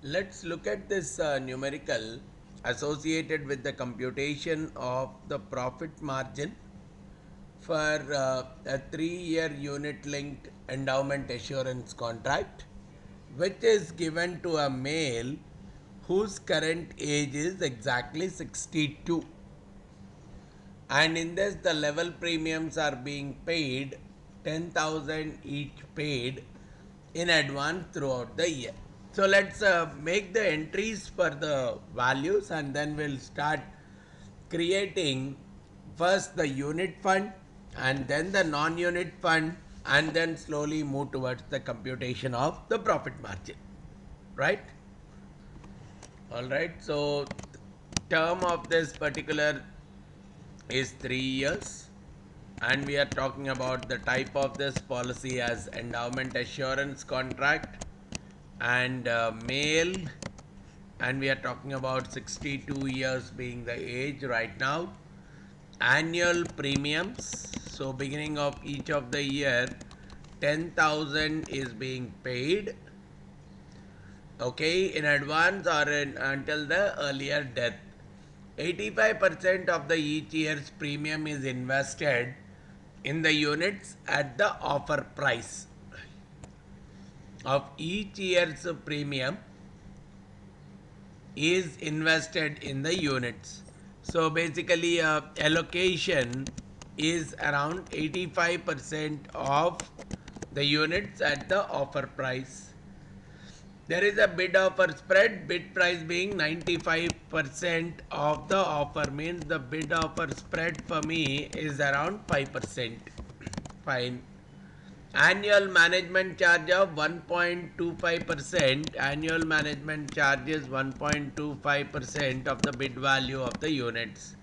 Let's look at this numerical associated with the computation of the profit margin for a 3-year unit linked endowment assurance contract, which is given to a male whose current age is exactly 62. And in this, the level premiums are being paid 10,000 each paid in advance throughout the year. So let's make the entries for the values and then we'll start creating first the unit fund and then the non-unit fund and then slowly move towards the computation of the profit margin. Right? Alright, so term of this particular is 3 years and we are talking about the type of this policy as endowment assurance contract and male, and we are talking about 62 years being the age right now. Annual premiums, so beginning of each of the year 10,000 is being paid, okay, in advance or until the earlier death. 85% of the each year's premium is invested in the units at the offer price of each year's premium is invested in the units. So basically allocation is around 85% of the units at the offer price. There is a bid offer spread, bid price being 95% of the offer, means the bid offer spread for me is around 5%. Fine. Annual management charge of 1.25%. Annual management charge is 1.25% of the bid value of the units.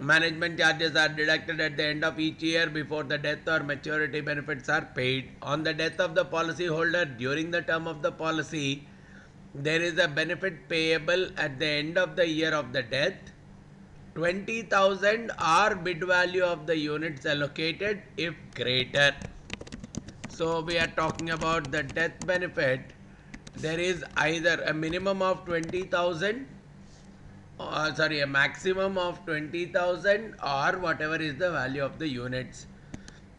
Management charges are deducted at the end of each year before the death or maturity benefits are paid. On the death of the policyholder during the term of the policy, there is a benefit payable at the end of the year of the death. 20,000 are bid value of the units allocated if greater. So we are talking about the death benefit. There is either a minimum of 20,000 sorry, a maximum of 20,000 or whatever is the value of the units.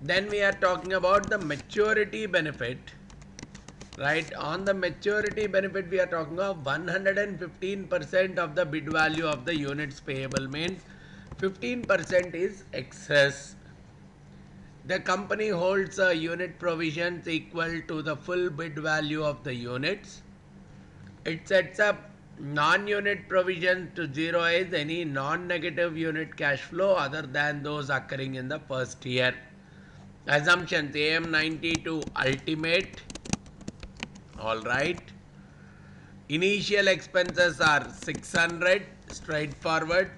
Then we are talking about the maturity benefit. Right, on the maturity benefit we are talking of 115% of the bid value of the units payable, means 15% is excess. The company holds a unit provisions equal to the full bid value of the units. It sets up non-unit provisions to zeroize any non-negative unit cash flow other than those occurring in the first year. Assumptions: AM92 ultimate. Alright. Initial expenses are 600 straightforward.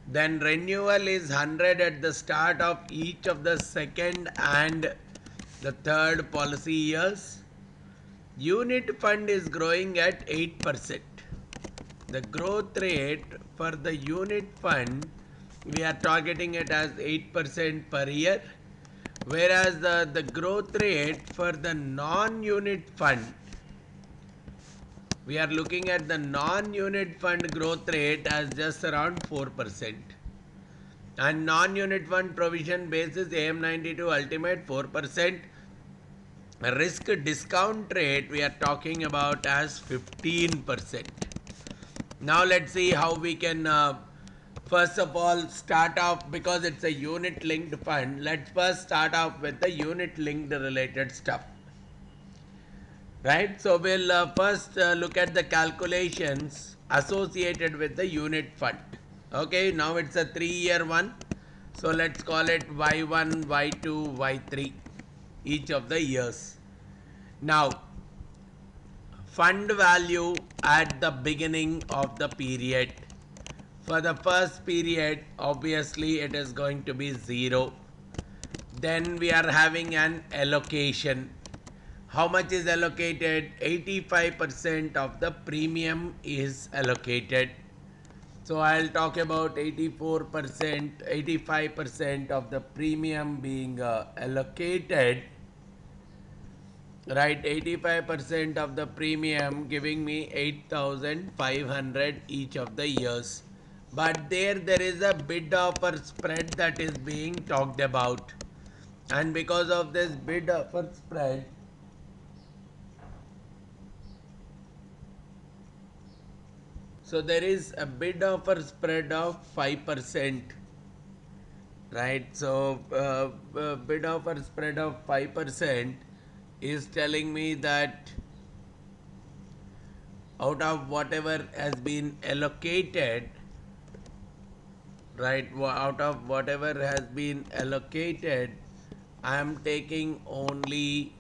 Then renewal is 100 at the start of each of the second and the third policy years. Unit fund is growing at 8%. The growth rate for the unit fund, we are targeting it as 8% per year, whereas the growth rate for the non-unit fund, we are looking at the non-unit fund growth rate as just around 4%. And non-unit fund provision basis AM92 ultimate 4%. Risk discount rate we are talking about as 15%. Now let's see how we can first of all start off, because it's a unit linked fund. Let's first start off with the unit linked related stuff. Right, so we'll first look at the calculations associated with the unit fund. Okay, now it's a 3-year one, so let's call it Y1, Y2, Y3 each of the years. Now fund value at the beginning of the period. For the first period, obviously it is going to be 0. Then we are having an allocation. How much is allocated? 85% of the premium is allocated. So I'll talk about 84%, 85% of the premium being allocated right, 85% of the premium giving me 8,500 each of the years. But there is a bid offer spread that is being talked about, and because of this bid offer spread, so there is a bid offer spread of 5%, right? So bid offer spread of 5% is telling me that out of whatever has been allocated, right, out of whatever has been allocated, I am taking only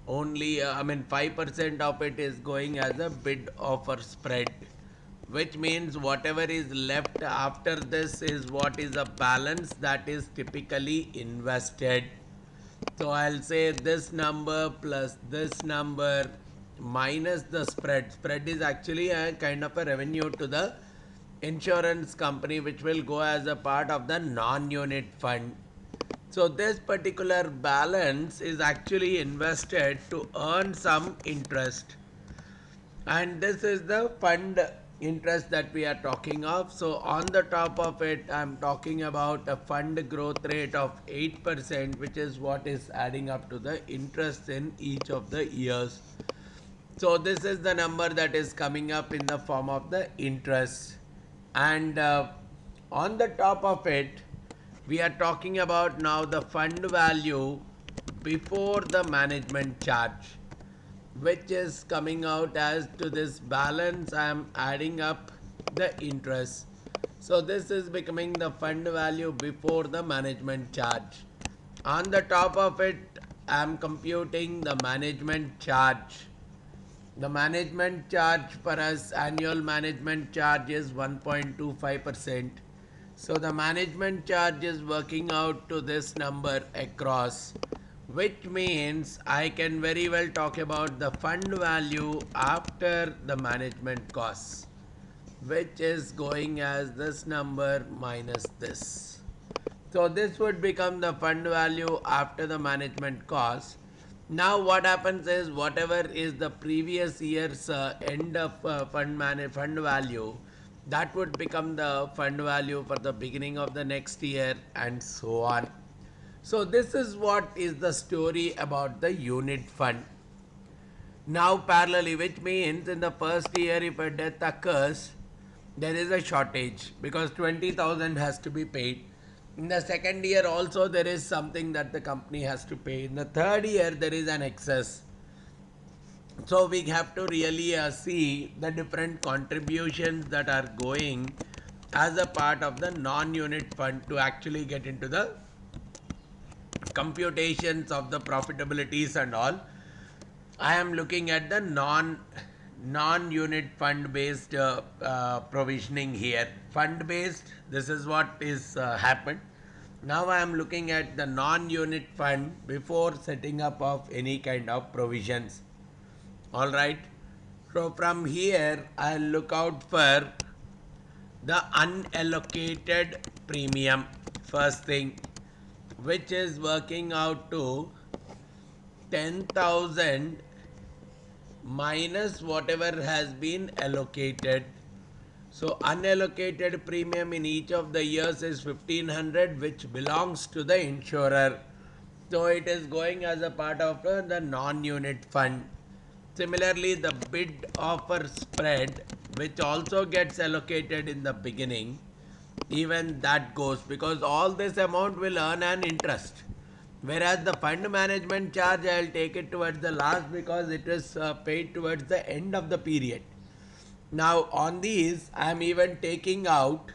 I mean 5% of it is going as a bid offer spread, which means whatever is left after this is what is a balance that is typically invested. So I'll say this number plus this number minus the spread. Spread is actually a kind of a revenue to the insurance company, which will go as a part of the non-unit fund. So this particular balance is actually invested to earn some interest, and this is the fund interest that we are talking of. So on the top of it, I'm talking about a fund growth rate of 8%, which is what is adding up to the interest in each of the years. So this is the number that is coming up in the form of the interest, and on the top of it, we are talking about now the fund value before the management charge, which is coming out as to this balance. I am adding up the interest. So this is becoming the fund value before the management charge. On the top of it, I am computing the management charge. The management charge for us, annual management charge is 1.25%. So the management charge is working out to this number across, which means I can very well talk about the fund value after the management costs, which is going as this number minus this. So this would become the fund value after the management cost. Now what happens is whatever is the previous year's end of fund value, that would become the fund value for the beginning of the next year, and so on. So this is what is the story about the unit fund. Now parallelly, which means in the first year if a death occurs, there is a shortage because 20,000 has to be paid. In the second year also there is something that the company has to pay. In the third year there is an excess. So we have to really see the different contributions that are going as a part of the non-unit fund to actually get into the computations of the profitabilities and all. I am looking at the non-unit fund based provisioning here. Fund based, this is what is happened. Now I am looking at the non-unit fund before setting up of any kind of provisions. All right. So from here I'll look out for the unallocated premium first thing, which is working out to 10,000 minus whatever has been allocated. So unallocated premium in each of the years is 1500, which belongs to the insurer. So it is going as a part of the non-unit fund. Similarly, the bid offer spread, which also gets allocated in the beginning, even that goes because all this amount will earn an interest. Whereas the fund management charge, I will take it towards the last because it is paid towards the end of the period. Now on these, I am even taking out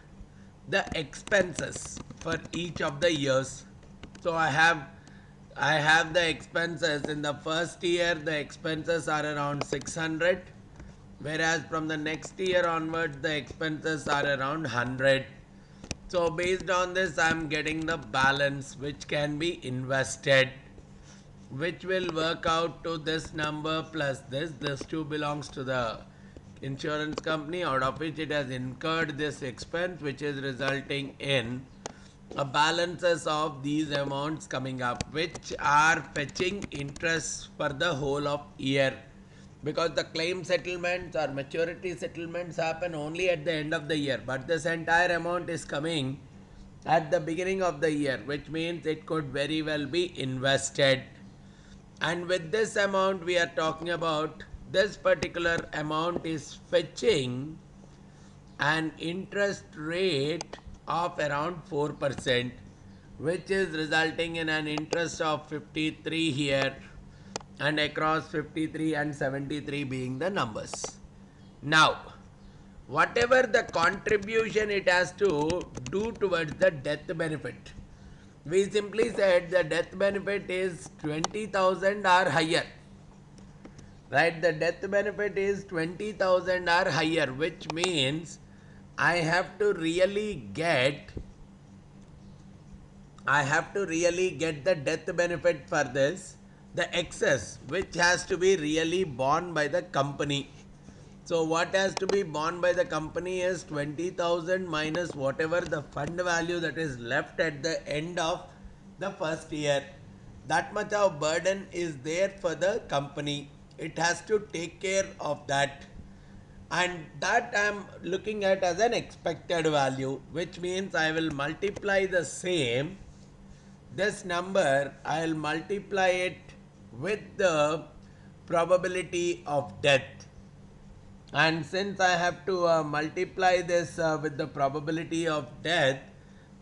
the expenses for each of the years. So I have the expenses in the first year. The expenses are around 600, whereas from the next year onwards the expenses are around 100. So based on this, I am getting the balance which can be invested, which will work out to this number plus this. This too belongs to the insurance company, out of which it has incurred this expense, which is resulting in balances of these amounts coming up, which are fetching interest for the whole of year, because the claim settlements or maturity settlements happen only at the end of the year, but this entire amount is coming at the beginning of the year, which means it could very well be invested. And with this amount we are talking about, this particular amount is fetching an interest rate of around 4%, which is resulting in an interest of 53 here, and across 53 and 73 being the numbers. Now, whatever the contribution it has to do towards the death benefit, we simply said the death benefit is 20,000 or higher. Right, the death benefit is 20,000 or higher, which means I have to really get the death benefit for this, the excess, which has to be really borne by the company. So what has to be borne by the company is 20,000 minus whatever the fund value that is left at the end of the first year. That much of burden is there for the company. It has to take care of that. And that I am looking at as an expected value, which means I will multiply the same, this number I will multiply it with the probability of death. And since I have to multiply this with the probability of death,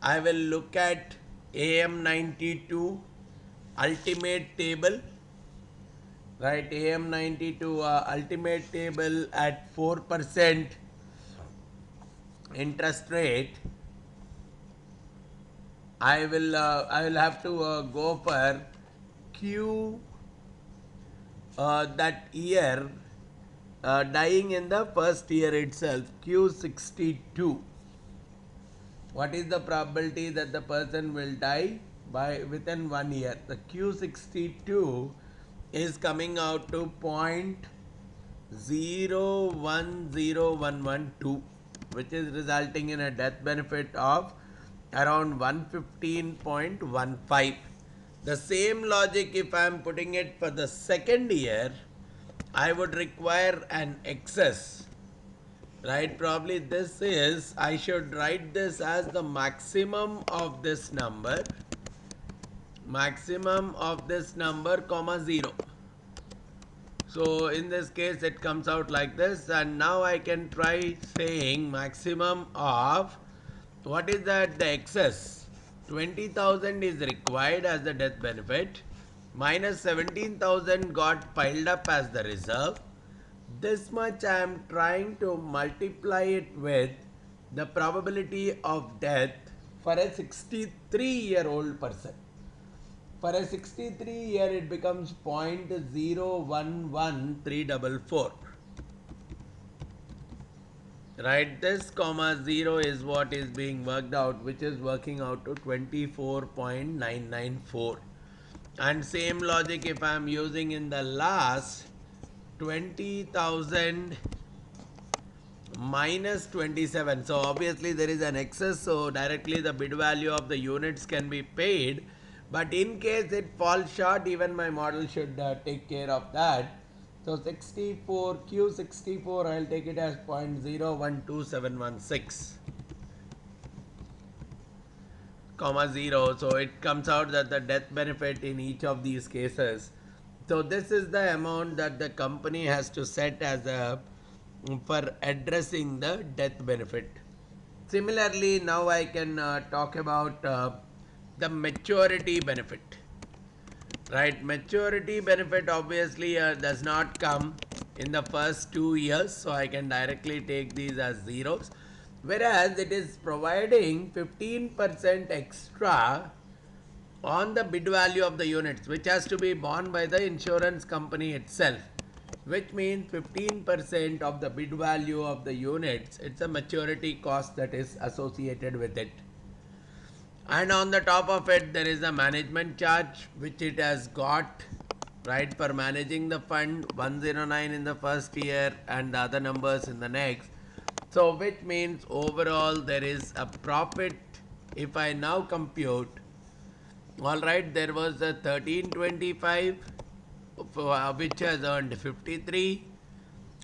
I will look at AM92 ultimate table, right? AM92 ultimate table at 4% interest rate. I will have to go for Q that year dying in the first year itself, Q62. What is the probability that the person will die by within 1 year? The Q62 is coming out to 0.010112, which is resulting in a death benefit of around 115.15. The same logic, if I am putting it for the second year, I would require an excess, right? Probably this is, I should write this as the maximum of this number, comma 0. So in this case it comes out like this, and now I can try saying maximum of, what is that, the excess 20,000 is required as the death benefit, minus 17,000 got piled up as the reserve. This much I am trying to multiply it with the probability of death for a 63-year-old person. For a 63 year it becomes 0.011344. Right, this comma 0 is what is being worked out, which is working out to 24.994. And same logic if I am using in the last, 20,000 minus 27. So obviously there is an excess, so directly the bid value of the units can be paid. But in case it falls short, even my model should take care of that. So 64, Q64, I'll take it as 0.012716, comma 0. So it comes out that the death benefit in each of these cases. So this is the amount that the company has to set as a for addressing the death benefit. Similarly, now I can talk about the maturity benefit. Right, maturity benefit obviously does not come in the first 2 years, so I can directly take these as zeros, whereas it is providing 15% extra on the bid value of the units, which has to be borne by the insurance company itself, which means 15% of the bid value of the units. It's a maturity cost that is associated with it. And on the top of it there is a management charge which it has got, right, for managing the fund, 109 in the first year and the other numbers in the next. So which means overall there is a profit if I now compute, all right, there was a 1325 which has earned 53,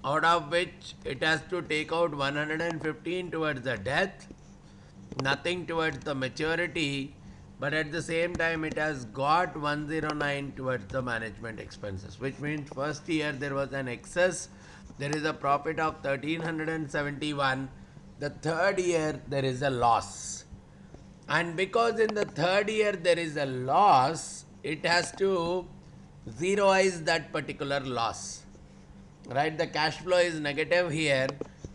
out of which it has to take out 115 towards the death, nothing towards the maturity, but at the same time it has got 109 towards the management expenses, which means first year there was an excess, there is a profit of 1371, the third year there is a loss, and because in the third year there is a loss, it has to zeroize that particular loss, right? The cash flow is negative here,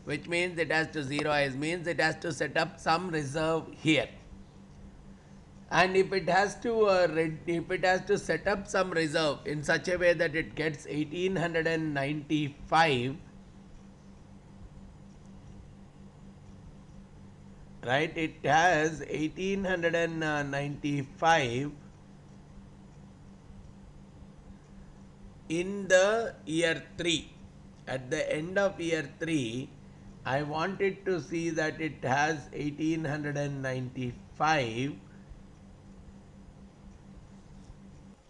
which means it has to zeroize, means it has to set up some reserve here, and if it has to set up some reserve in such a way that it gets 1895, right, it has 1895 in the year 3. At the end of year 3, I wanted to see that it has 1895.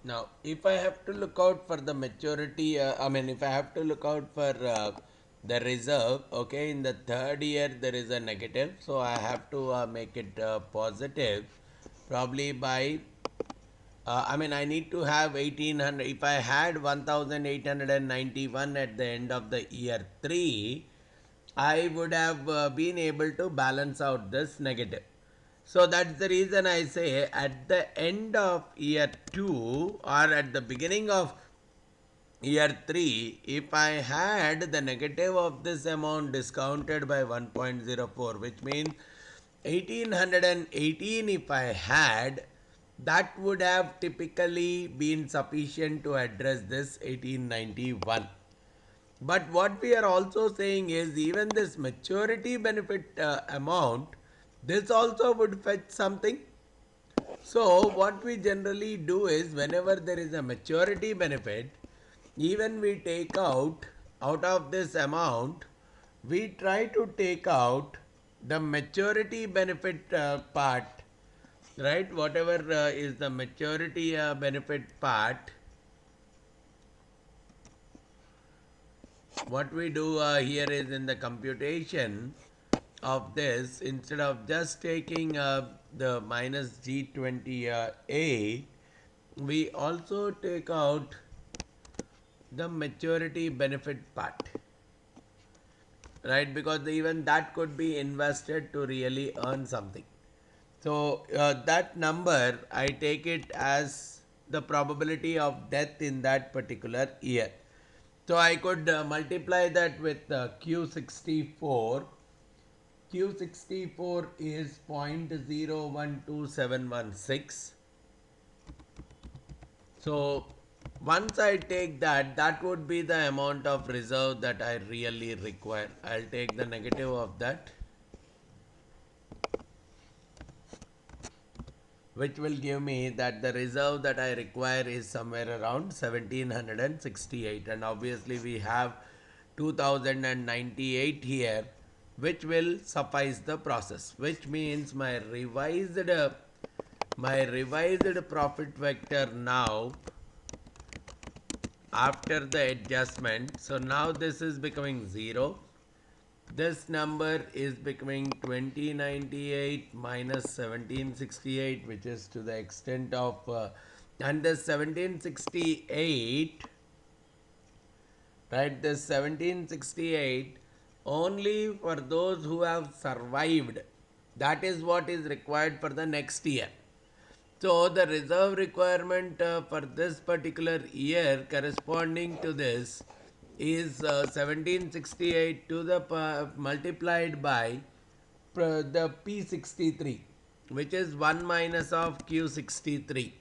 Now, if I have to look out for the maturity, if I have to look out for the reserve, okay, in the third year there is a negative, so I have to make it positive, probably by, I need to have 1800. If I had 1891 at the end of the year 3, I would have been able to balance out this negative. So that's the reason I say at the end of year 2 or at the beginning of year 3, if I had the negative of this amount discounted by 1.04, which means 1818, if I had, that would have typically been sufficient to address this 1891. But what we are also saying is even this maturity benefit amount, this also would fetch something. So what we generally do is whenever there is a maturity benefit, even we take out of this amount, we try to take out the maturity benefit part, right? Whatever is the maturity benefit part, what we do here is in the computation of this, instead of just taking the minus G20A, we also take out the maturity benefit part, right? Because even that could be invested to really earn something. So that number, I take it as the probability of death in that particular year. So I could multiply that with Q64. Q64 is 0.012716. So once I take that, that would be the amount of reserve that I really require. I'll take the negative of that, which will give me that the reserve that I require is somewhere around 1768, and obviously we have 2098 here, which will suffice the process, which means my revised profit vector now after the adjustment, so now this is becoming 0. This number is becoming 2098 minus 1768, which is to the extent of, and this 1768, right? This 1768 only for those who have survived. That is what is required for the next year. So the reserve requirement for this particular year corresponding to this is 1768 to the multiplied by the P63, which is 1 minus of Q63.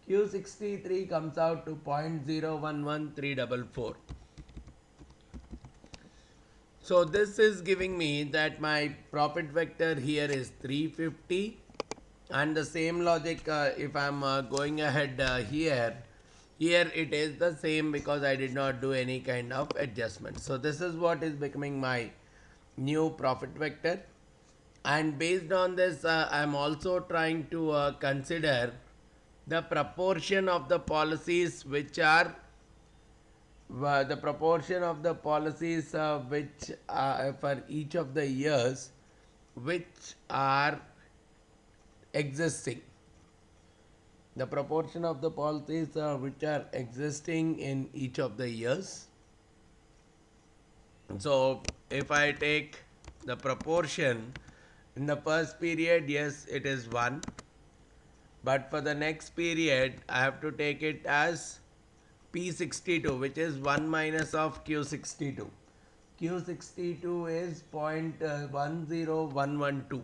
Q63 comes out to 0.011344. So this is giving me that my profit vector here is 350, and the same logic if I'm going ahead here it is the same because I did not do any kind of adjustment. So this is what is becoming my new profit vector, And based on this, I'm also trying to consider the proportion of the policies which are the proportion of the policies which for each of the years which are existing, the proportion of the policies which are existing in each of the years. So if I take the proportion in the first period, yes, it is 1, but for the next period I have to take it as P62, which is 1 minus of Q62. Q62 is 0.10112.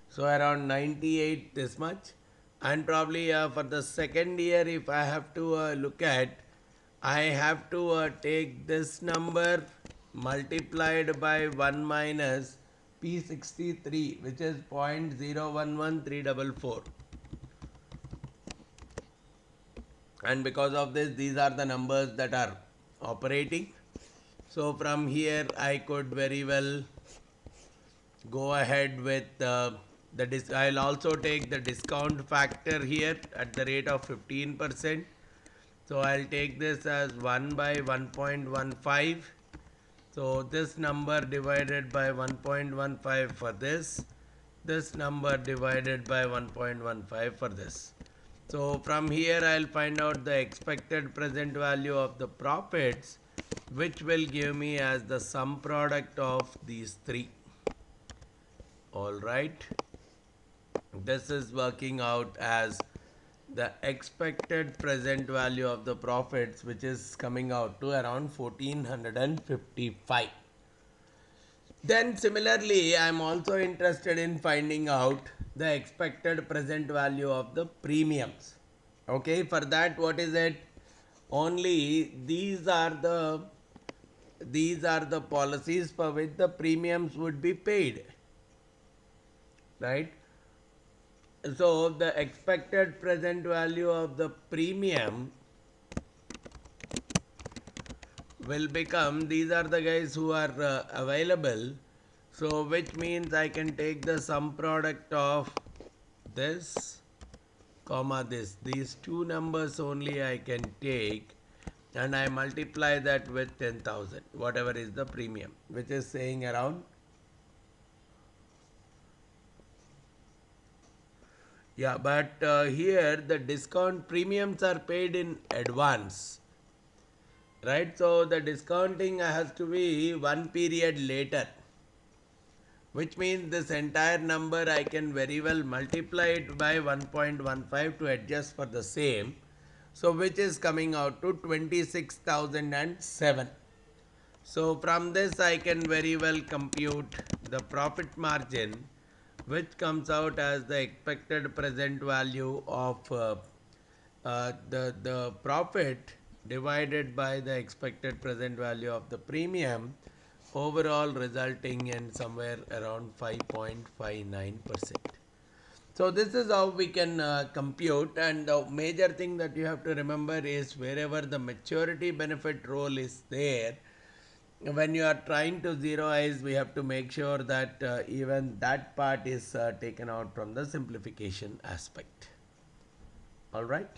So around 98 this much. And probably for the second year, if I have to look at, I have to take this number multiplied by 1 minus P63, which is 0.011344. And because of this, these are the numbers that are operating. So from here I could very well go ahead with I'll also take the discount factor here at the rate of 15%. So I'll take this as 1 by 1.15. So this number divided by 1.15 for this number divided by 1.15 for this. So from here I'll find out the expected present value of the profits, which will give me as the sum product of these three. Alright, this is working out as the expected present value of the profits, which is coming out to around 1455. Then similarly, I am also interested in finding out the expected present value of the premiums. Okay, for that, what is it? Only these are the policies for which the premiums would be paid, right? So the expected present value of the premium will become, these are the guys who are available, so which means I can take the sum product of this comma this, these two numbers only I can take, and I multiply that with 10,000, whatever is the premium, which is saying around, yeah, but here the discount premiums are paid in advance, right? So the discounting has to be one period later, which means this entire number I can very well multiply it by 1.15 to adjust for the same. So which is coming out to 26,007. So from this I can very well compute the profit margin, which comes out as the expected present value of the profit divided by the expected present value of the premium, overall resulting in somewhere around 5.59%. So this is how we can compute, and the major thing that you have to remember is wherever the maturity benefit role is there, when you are trying to zeroize, we have to make sure that even that part is taken out from the simplification aspect. All right.